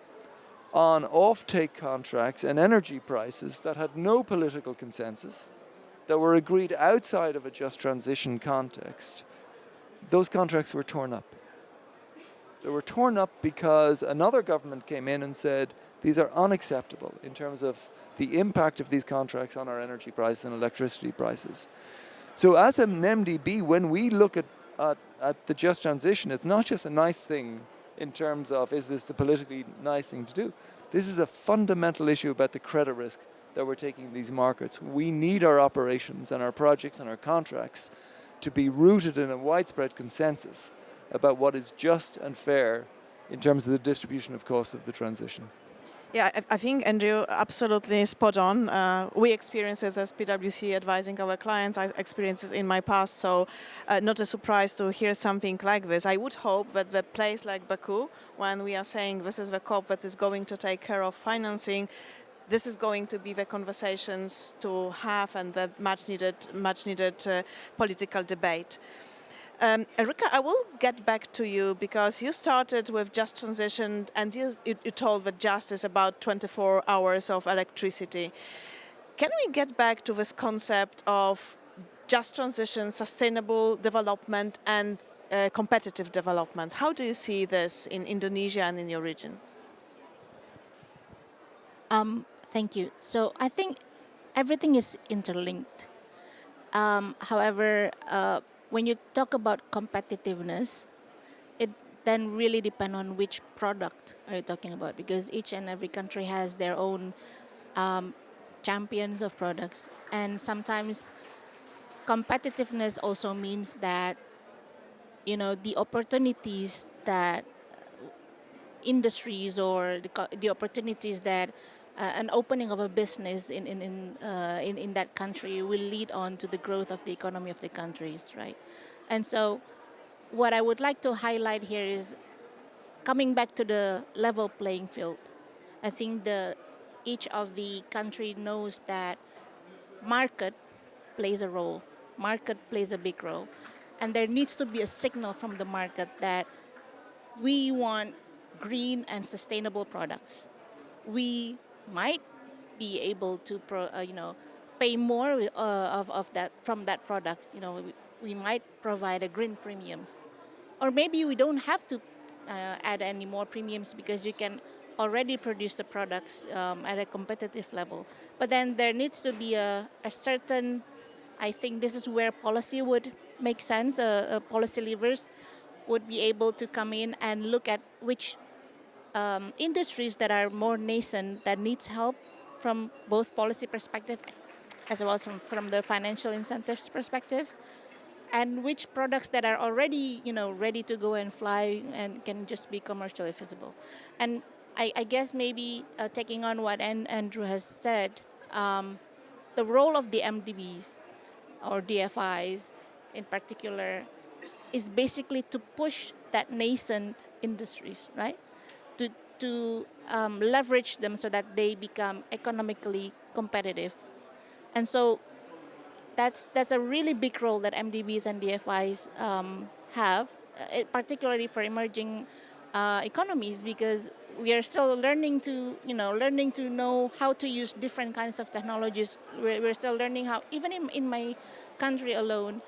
on off-take contracts and energy prices that had no political consensus, that were agreed outside of a just transition context. Those contracts were torn up. They were torn up because another government came in and said, these are unacceptable in terms of the impact of these contracts on our energy prices and electricity prices. So as an MDB, when we look at the just transition, it's not just a nice thing in terms of, is this the politically nice thing to do? This is a fundamental issue about the credit risk that we're taking in these markets. We need our operations and our projects and our contracts to be rooted in a widespread consensus about what is just and fair in terms of the distribution of costs of the transition. Yeah, I think, Andrew, absolutely spot on. We experience it as PwC advising our clients. I experienced it in my past, so not a surprise to hear something like this. I would hope that the place like Baku, when we are saying this is the COP that is going to take care of financing, this is going to be the conversations to have and the much needed political debate. Erika, I will get back to you because you started with just transition and you told that just is about 24 hours of electricity. Can we get back to this concept of just transition, sustainable development and competitive development? How do you see this in Indonesia and in your region? Thank you. So I think everything is interlinked. However, when you talk about competitiveness, it then really depends on which product are you talking about, because each and every country has their own champions of products, and sometimes competitiveness also means that the opportunities that industries or the opportunities that an opening of a business in that country will lead on to the growth of the economy of the countries, right? And so, what I would like to highlight here is coming back to the level playing field. I think each of the country knows that market plays a role. Market plays a big role, and there needs to be a signal from the market that we want green and sustainable products. We might be able to pay more of that from that products. We might provide a green premiums, or maybe we don't have to add any more premiums because you can already produce the products at a competitive level. But then there needs to be a certain, I think this is where policy would make sense. Policy levers would be able to come in and look at which industries that are more nascent that needs help from both policy perspective as well as from the financial incentives perspective, and which products that are already ready to go and fly and can just be commercially feasible. And I guess maybe taking on what Andrew has said, the role of the MDBs or DFIs in particular is basically to push that nascent industries, right? To leverage them so that they become economically competitive. And so that's a really big role that MDBs and DFIs have, particularly for emerging economies, because we are still learning to know how to use different kinds of technologies. We're still learning how, even in my country alone,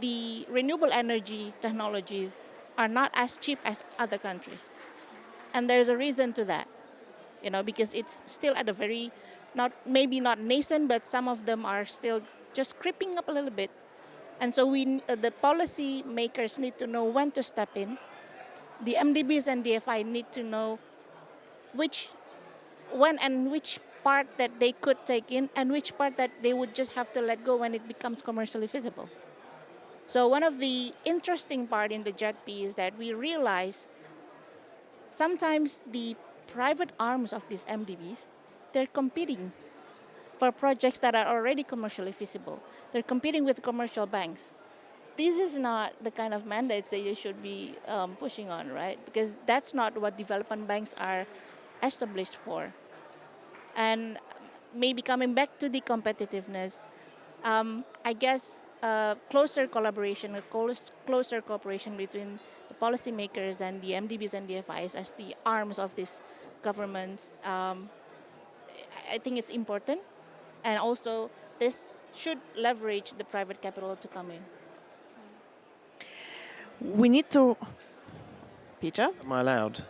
the renewable energy technologies are not as cheap as other countries. And there's a reason to that, because it's still at a very, maybe not nascent, but some of them are still just creeping up a little bit. And so the policy makers need to know when to step in. The MDBs and DFI need to know when and which part that they could take in and which part that they would just have to let go when it becomes commercially feasible. So one of the interesting part in the JETP is that we realize sometimes the private arms of these MDBs, they're competing for projects that are already commercially feasible. They're competing with commercial banks. This is not the kind of mandates that you should be pushing on, right? Because that's not what development banks are established for. And maybe coming back to the competitiveness, I guess closer collaboration, closer cooperation between the policymakers and the MDBs and DFIs as the arms of these governments. I think it's important, and also this should leverage the private capital to come in. We need to. Peter? Am I allowed?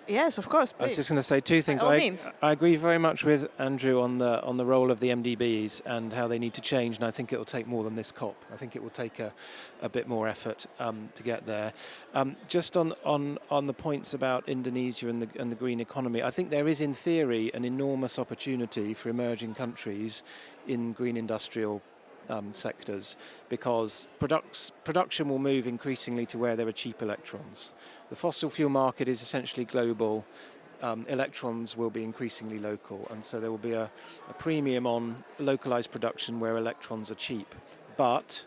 Yes, of course. I was Please. just going to say two things. By all means. I agree very much with Andrew on the role of the MDBs and how they need to change, and I think it will take more than this COP. I think it will take a bit more effort to get there. Just on the points about Indonesia and the green economy, I think there is, in theory, an enormous opportunity for emerging countries in green industrial sectors, because production will move increasingly to where there are cheap electrons. The fossil fuel market is essentially global. Electrons will be increasingly local, and so there will be a premium on localized production where electrons are cheap. But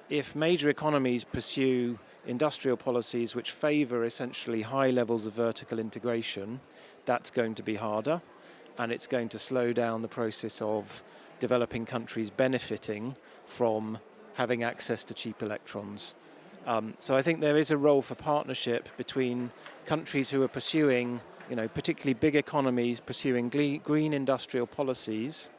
if major economies pursue industrial policies which favor essentially high levels of vertical integration, that's going to be harder, and it's going to slow down the process of developing countries benefiting from having access to cheap electrons. So I think there is a role for partnership between countries who are pursuing, particularly big economies pursuing green industrial policies,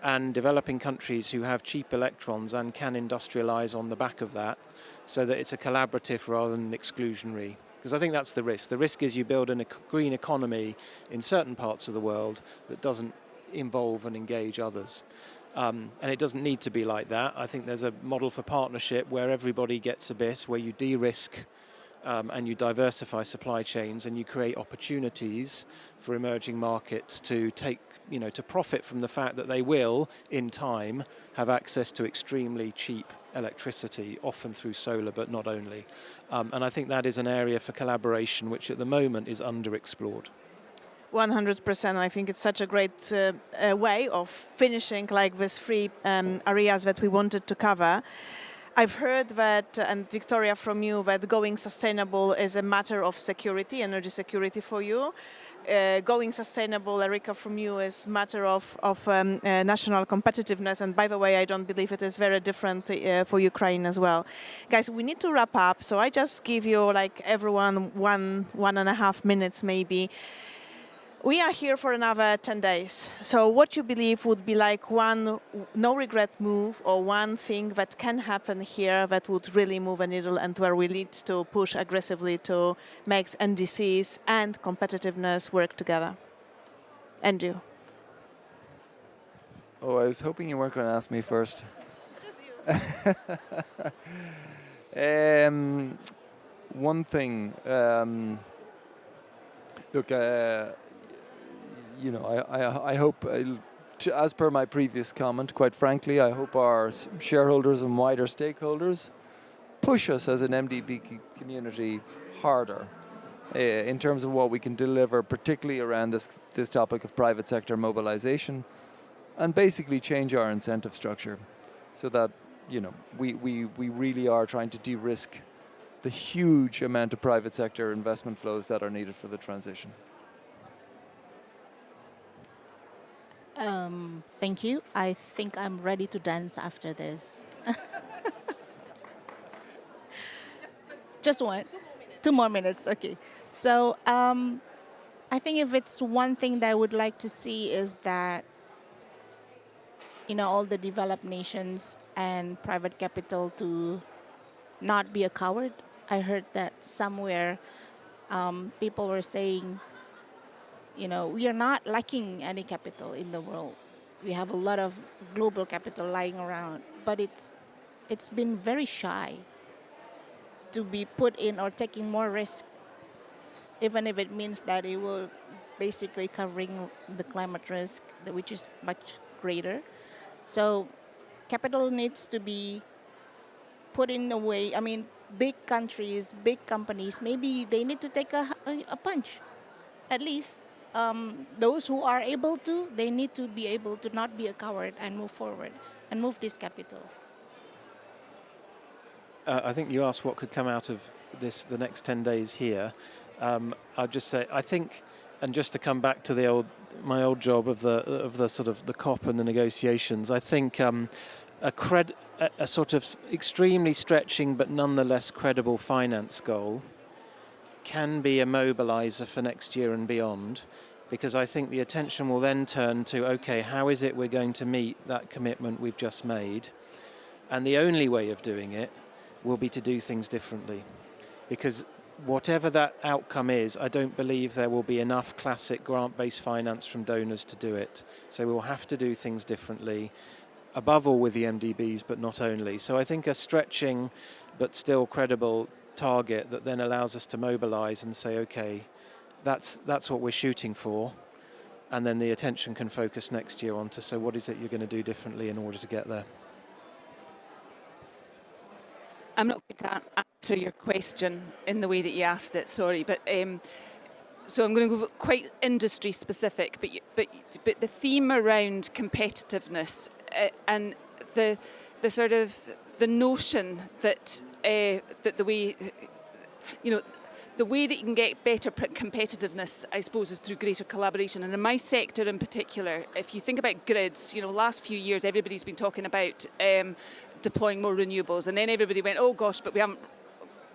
and developing countries who have cheap electrons and can industrialize on the back of that, so that it's a collaborative rather than exclusionary. Because I think that's the risk. The risk is you build a green economy in certain parts of the world that doesn't involve and engage others. And it doesn't need to be like that. I think there's a model for partnership where everybody gets a bit, where you de-risk and you diversify supply chains, and you create opportunities for emerging markets to take, to profit from the fact that they will, in time, have access to extremely cheap electricity, often through solar, but not only. And I think that is an area for collaboration which at the moment is underexplored. 100%. I think it's such a great way of finishing like these three areas that we wanted to cover. I've heard that, and Victoria from you, that going sustainable is a matter of security, energy security for you. Going sustainable, Erika, from you, is a matter of national competitiveness. And by the way, I don't believe it is very different for Ukraine as well. Guys, we need to wrap up. So I just give you, like everyone, 1.5 minutes maybe. We are here for another 10 days. So what you believe would be like one no-regret move, or one thing that can happen here that would really move a needle and where we need to push aggressively to make NDCs and competitiveness work together? Andrew. Oh, I was hoping you weren't going to ask me first. Just you. One thing, look, I hope, as per my previous comment, quite frankly, I hope our shareholders and wider stakeholders push us as an MDB community harder in terms of what we can deliver, particularly around this topic of private sector mobilization, and basically change our incentive structure so that, we really are trying to de-risk the huge amount of private sector investment flows that are needed for the transition. Thank you. I think I'm ready to dance after this. Just one. 2 more minutes. Okay. So I think if it's one thing that I would like to see is that, all the developed nations and private capital to not be a coward. I heard that somewhere people were saying, we are not lacking any capital in the world. We have a lot of global capital lying around, but it's been very shy to be put in or taking more risk, even if it means that it will basically covering the climate risk, which is much greater. So capital needs to be put in a way, big countries, big companies, maybe they need to take a punch, at least. Those who are able to, they need to be able to not be a coward and move forward and move this capital. I think you asked what could come out of the next 10 days here. I'll just say, I think, and just to come back to my old job of the sort of the COP and the negotiations, I think a sort of extremely stretching but nonetheless credible finance goal can be a mobiliser for next year and beyond, because I think the attention will then turn to, okay, how is it we're going to meet that commitment we've just made? And the only way of doing it will be to do things differently. Because whatever that outcome is, I don't believe there will be enough classic grant-based finance from donors to do it. So we'll have to do things differently, above all with the MDBs, but not only. So I think a stretching but still credible target that then allows us to mobilise and say, okay, that's what we're shooting for, and then the attention can focus next year on to, so what is it you're going to do differently in order to get there? I'm not going to answer your question in the way that you asked it, sorry, but so I'm going to go quite industry specific, but the theme around competitiveness and the sort of the notion that that the way, you know, the way that you can get better competitiveness, I suppose, is through greater collaboration. And in my sector in particular, if you think about grids, you know, last few years everybody's been talking about deploying more renewables, and then everybody went, oh gosh, but we haven't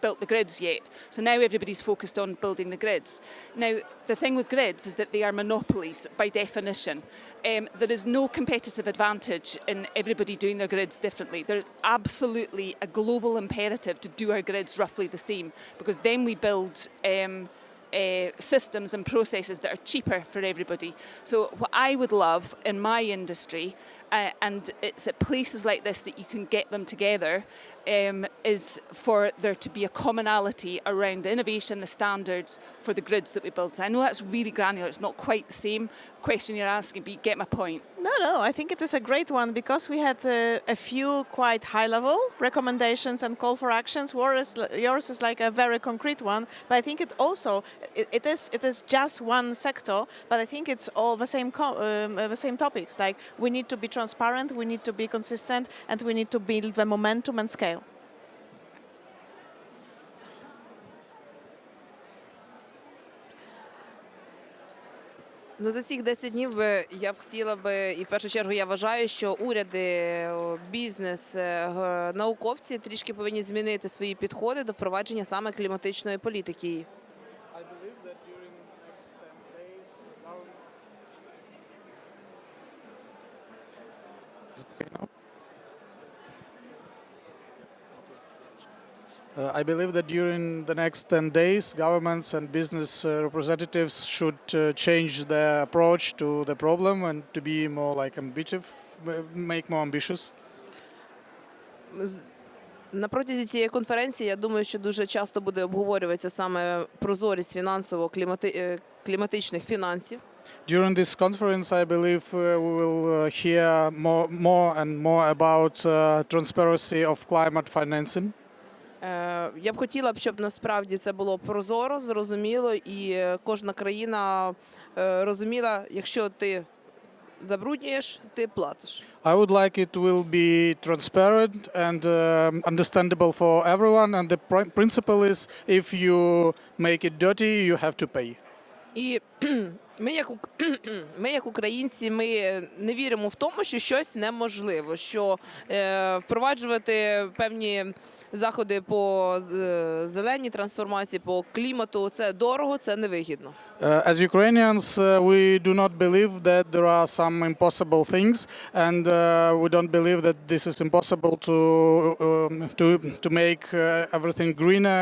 built the grids yet. So now everybody's focused on building the grids. Now, the thing with grids is that they are monopolies by definition. There is no competitive advantage in everybody doing their grids differently. There's absolutely a global imperative to do our grids roughly the same, because then we build systems and processes that are cheaper for everybody. So what I would love in my industry, and it's at places like this that you can get them together, is for there to be a commonality around the innovation, the standards for the grids that we build. I know that's really granular, it's not quite the same question you're asking, but you get my point. No, I think it is a great one, because we had a few quite high-level recommendations and call for actions, whereas yours is like a very concrete one. But I think it also it is just one sector, but I think it's all the same topics. Like, we need to be transparent, we need to be consistent, and we need to build the momentum and scale. Ну, за цих 10 днів я б хотіла би, і в першу чергу я вважаю, що уряди, бізнес, науковці трішки повинні змінити свої підходи до впровадження саме кліматичної політики. I believe that during the next 10 days, governments and business representatives should change their approach to the problem and to be more like ambitious, make more ambitious. На протязі цієї конференції, я думаю, що дуже часто буде обговорюватися саме прозорість кліматичних фінансів. During this conference, I believe we will hear more and more about transparency of climate financing. Я б хотіла, щоб насправді це було прозоро, зрозуміло, і кожна країна розуміла, якщо ти забруднюєш, ти платиш. I would like it will be transparent and understandable for everyone, and the principle is if you make it dirty, you have to pay. І ми, як українці, ми не віримо в тому, що щось неможливо, що впроваджувати певні заходи по зеленій трансформації, по клімату – це дорого, це невигідно. As Ukrainians, we do not believe that there are some impossible things, and we don't believe that this is impossible to make everything greener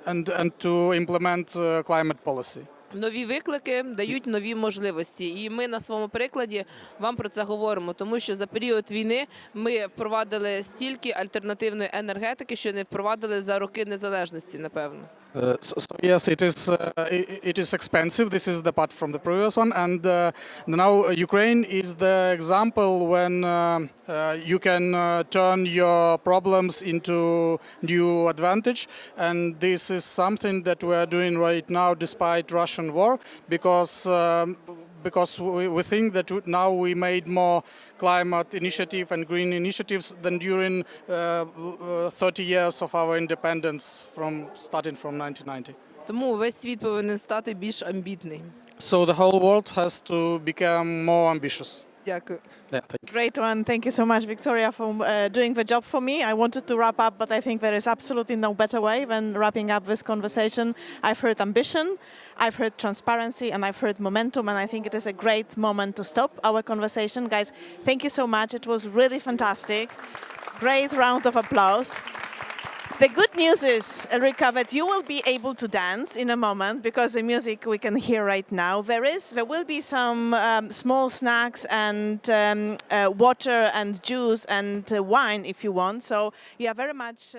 and to implement climate policy. Нові виклики дають нові можливості, і ми на своєму прикладі вам про це говоримо, тому що за період війни ми впровадили стільки альтернативної енергетики, що не впровадили за роки незалежності, напевно. So yes, it is expensive. This is the part from the previous one, and now Ukraine is the example when you can turn your problems into new advantage, and this is something that we are doing right now despite Russian war, because we think that now we made more climate initiative and green initiatives than during 30 years of our independence starting from 1990. Тому весь світ повинен стати більш амбітним. So the whole world has to become more ambitious. Дякую. Yeah, thank you. Great one. Thank you so much, Victoria, for doing the job for me. I wanted to wrap up, but I think there is absolutely no better way than wrapping up this conversation. I've heard ambition, I've heard transparency, and I've heard momentum, and I think it is a great moment to stop our conversation. Guys, thank you so much. It was really fantastic. Great round of applause. The good news is, Ulrika, that you will be able to dance in a moment because the music we can hear right now. There will be some small snacks and water and juice and wine if you want. So you are very much